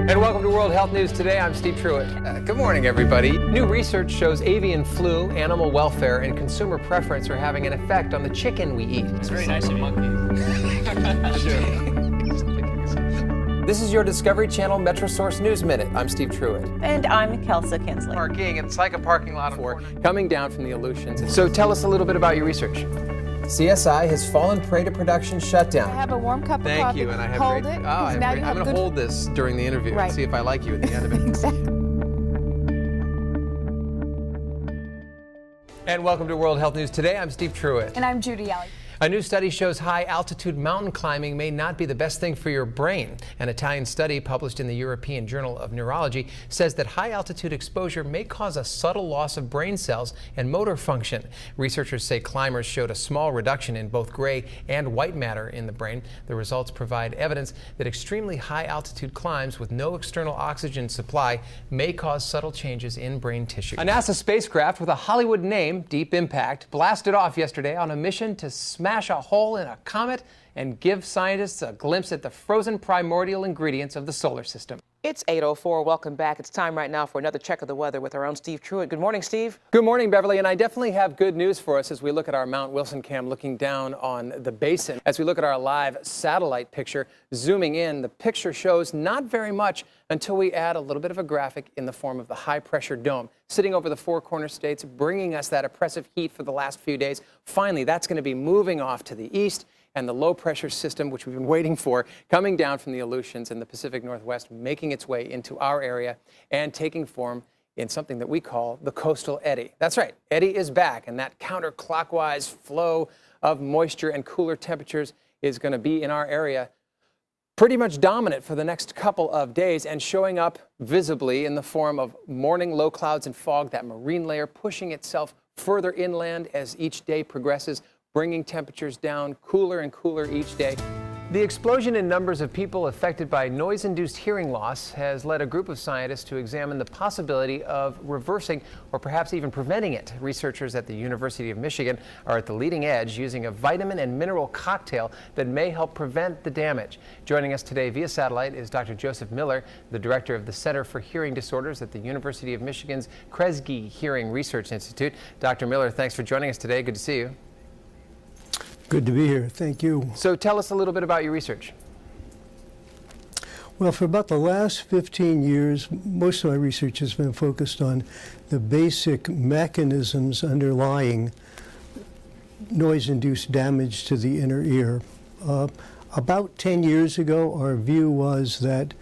And welcome to World Health News Today. I'm Steve Truitt. Good morning, everybody. New research shows avian flu, animal welfare, and consumer preference are having an effect on the chicken we eat. It's very nice of monkeys. This is your Discovery Channel Metro Source News Minute. I'm Steve Truitt. And I'm Kelsa Kinsley. Parking, it's like a parking lot for coming down from the Aleutians. So tell us a little bit about your research. CSI has fallen prey to production shutdown. I have a warm cup of coffee. Thank you, and I have hold great. it. I'm going to hold this during the interview and see if I like you at the end of it. Exactly. And welcome to World Health News Today. I'm Steve Truitt. And I'm Judy Alley. A new study shows high-altitude mountain climbing may not be the best thing for your brain. An Italian study published in the European Journal of Neurology says that high-altitude exposure may cause a subtle loss of brain cells and motor function. Researchers say climbers showed a small reduction in both gray and white matter in the brain. The results provide evidence that extremely high-altitude climbs with no external oxygen supply may cause subtle changes in brain tissue. A NASA spacecraft with a Hollywood name, Deep Impact, blasted off yesterday on a mission to smash a hole in a comet and give scientists a glimpse at the frozen primordial ingredients of the solar system. It's 8:04. Welcome back. It's time right now for another check of the weather with our own Steve Truitt. Good morning, Steve. Good morning, Beverly. And I definitely have good news for us as we look at our Mount Wilson cam looking down on the basin. As we look at our live satellite picture, zooming in, the picture shows not very much until we add a little bit of a graphic in the form of the high-pressure dome sitting over the Four Corner states, bringing us that oppressive heat for the last few days. Finally, that's going to be moving off to the east, and the low-pressure system, which we've been waiting for, coming down from the Aleutians in the Pacific Northwest, making its way into our area and taking form in something that we call the coastal eddy. That's right, eddy is back, and that counterclockwise flow of moisture and cooler temperatures is going to be in our area pretty much dominant for the next couple of days and showing up visibly in the form of morning low clouds and fog, that marine layer pushing itself further inland as each day progresses, bringing temperatures down cooler and cooler each day. The explosion in numbers of people affected by noise-induced hearing loss has led a group of scientists to examine the possibility of reversing or perhaps even preventing it. Researchers at the University of Michigan are at the leading edge using a vitamin and mineral cocktail that may help prevent the damage. Joining us today via satellite is Dr. Joseph Miller, the director of the Center for Hearing Disorders at the University of Michigan's Kresge Hearing Research Institute. Dr. Miller, thanks for joining us today. Good to see you. Good to be here. Thank you. So tell us a little bit about your research. Well, for about the last 15 years, most of my research has been focused on the basic mechanisms underlying noise-induced damage to the inner ear. About 10 years ago, our view was that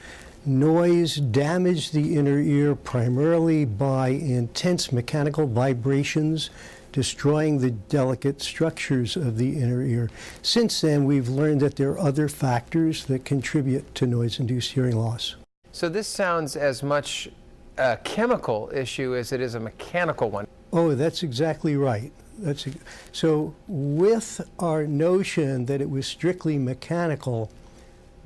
noise damaged the inner ear primarily by intense mechanical vibrations, destroying the delicate structures of the inner ear. Since then, we've learned that there are other factors that contribute to noise-induced hearing loss. So this sounds as much a chemical issue as it is a mechanical one. Oh, that's exactly right. So with our notion that it was strictly mechanical,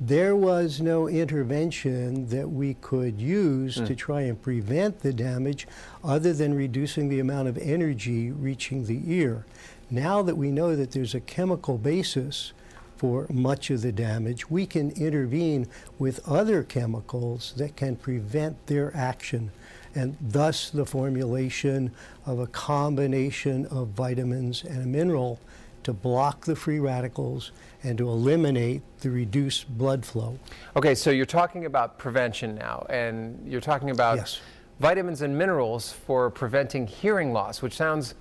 there was no intervention that we could use to try and prevent the damage other than reducing the amount of energy reaching the ear. Now that we know that there's a chemical basis for much of the damage, we can intervene with other chemicals that can prevent their action, and thus the formulation of a combination of vitamins and a mineral to block the free radicals and to eliminate the reduced blood flow. Okay, so you're talking about prevention now, and you're talking about vitamins and minerals for preventing hearing loss, which sounds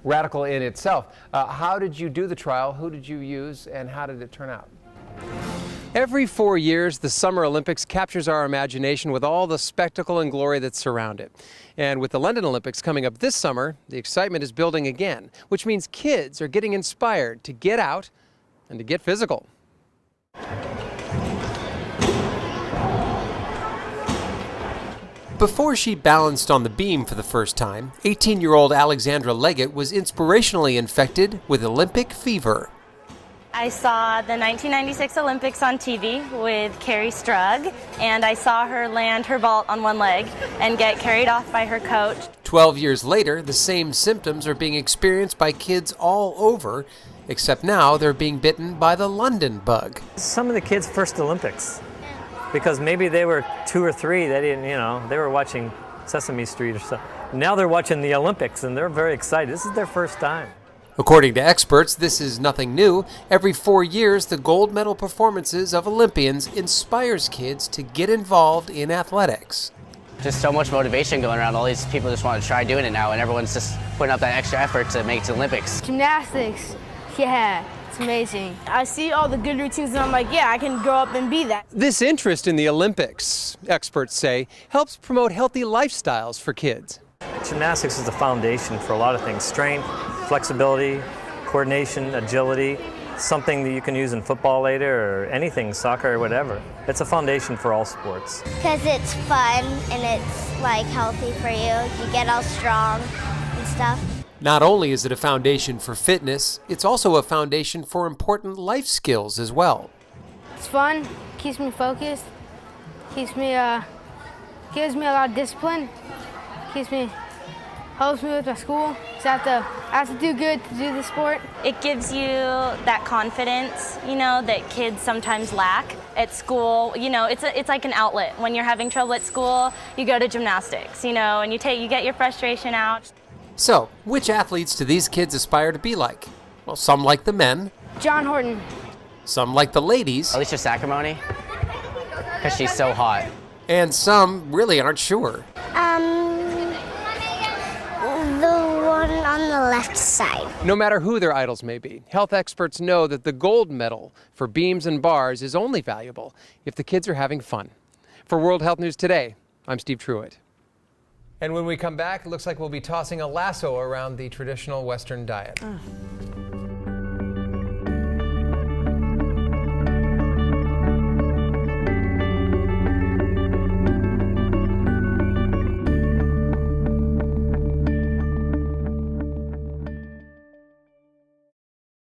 radical in itself. How did you do the trial? Who did you use, and how did it turn out? Every 4 years, the Summer Olympics captures our imagination with all the spectacle and glory that surround it. And with the London Olympics coming up this summer, the excitement is building again, which means kids are getting inspired to get out and to get physical. Before she balanced on the beam for the first time, 18-year-old Alexandra Leggett was inspirationally infected with Olympic fever. I saw the 1996 Olympics on TV with Carrie Strug, and I saw her land her vault on one leg and get carried off by her coach. 12 years later, the same symptoms are being experienced by kids all over, except now they're being bitten by the London bug. Some of the kids' first Olympics. because maybe they were 2 or 3. They didn't, they were watching Sesame Street or something. Now they're watching the Olympics, and they're very excited. This is their first time. According to experts, this is nothing new. Every 4 years, the gold medal performances of Olympians inspires kids to get involved in athletics. Just so much motivation going around. All these people just want to try doing it now, and everyone's just putting up that extra effort to make it to the Olympics. Gymnastics, yeah, it's amazing. I see all the good routines and I'm like, yeah, I can grow up and be that. This interest in the Olympics, experts say, helps promote healthy lifestyles for kids. Gymnastics is the foundation for a lot of things: strength, flexibility, coordination, agility, something that you can use in football later or anything, soccer or whatever. It's a foundation for all sports. Because it's fun and it's like healthy for you. You get all strong and stuff. Not only is it a foundation for fitness, it's also a foundation for important life skills as well. It's fun, keeps me focused, gives me a lot of discipline, helps me with my school. So I have to do good to do the sport. It gives you that confidence, that kids sometimes lack at school. It's like an outlet. When you're having trouble at school, you go to gymnastics, and you get your frustration out. So, which athletes do these kids aspire to be like? Well, some like the men, John Horton. some like the ladies, Alicia Sacramone, because she's so hot. and some really aren't sure. The one on the left side. No matter who their idols may be, health experts know that the gold medal for beams and bars is only valuable if the kids are having fun. For World Health News Today, I'm Steve Truitt. And when we come back, it looks like we'll be tossing a lasso around the traditional Western diet.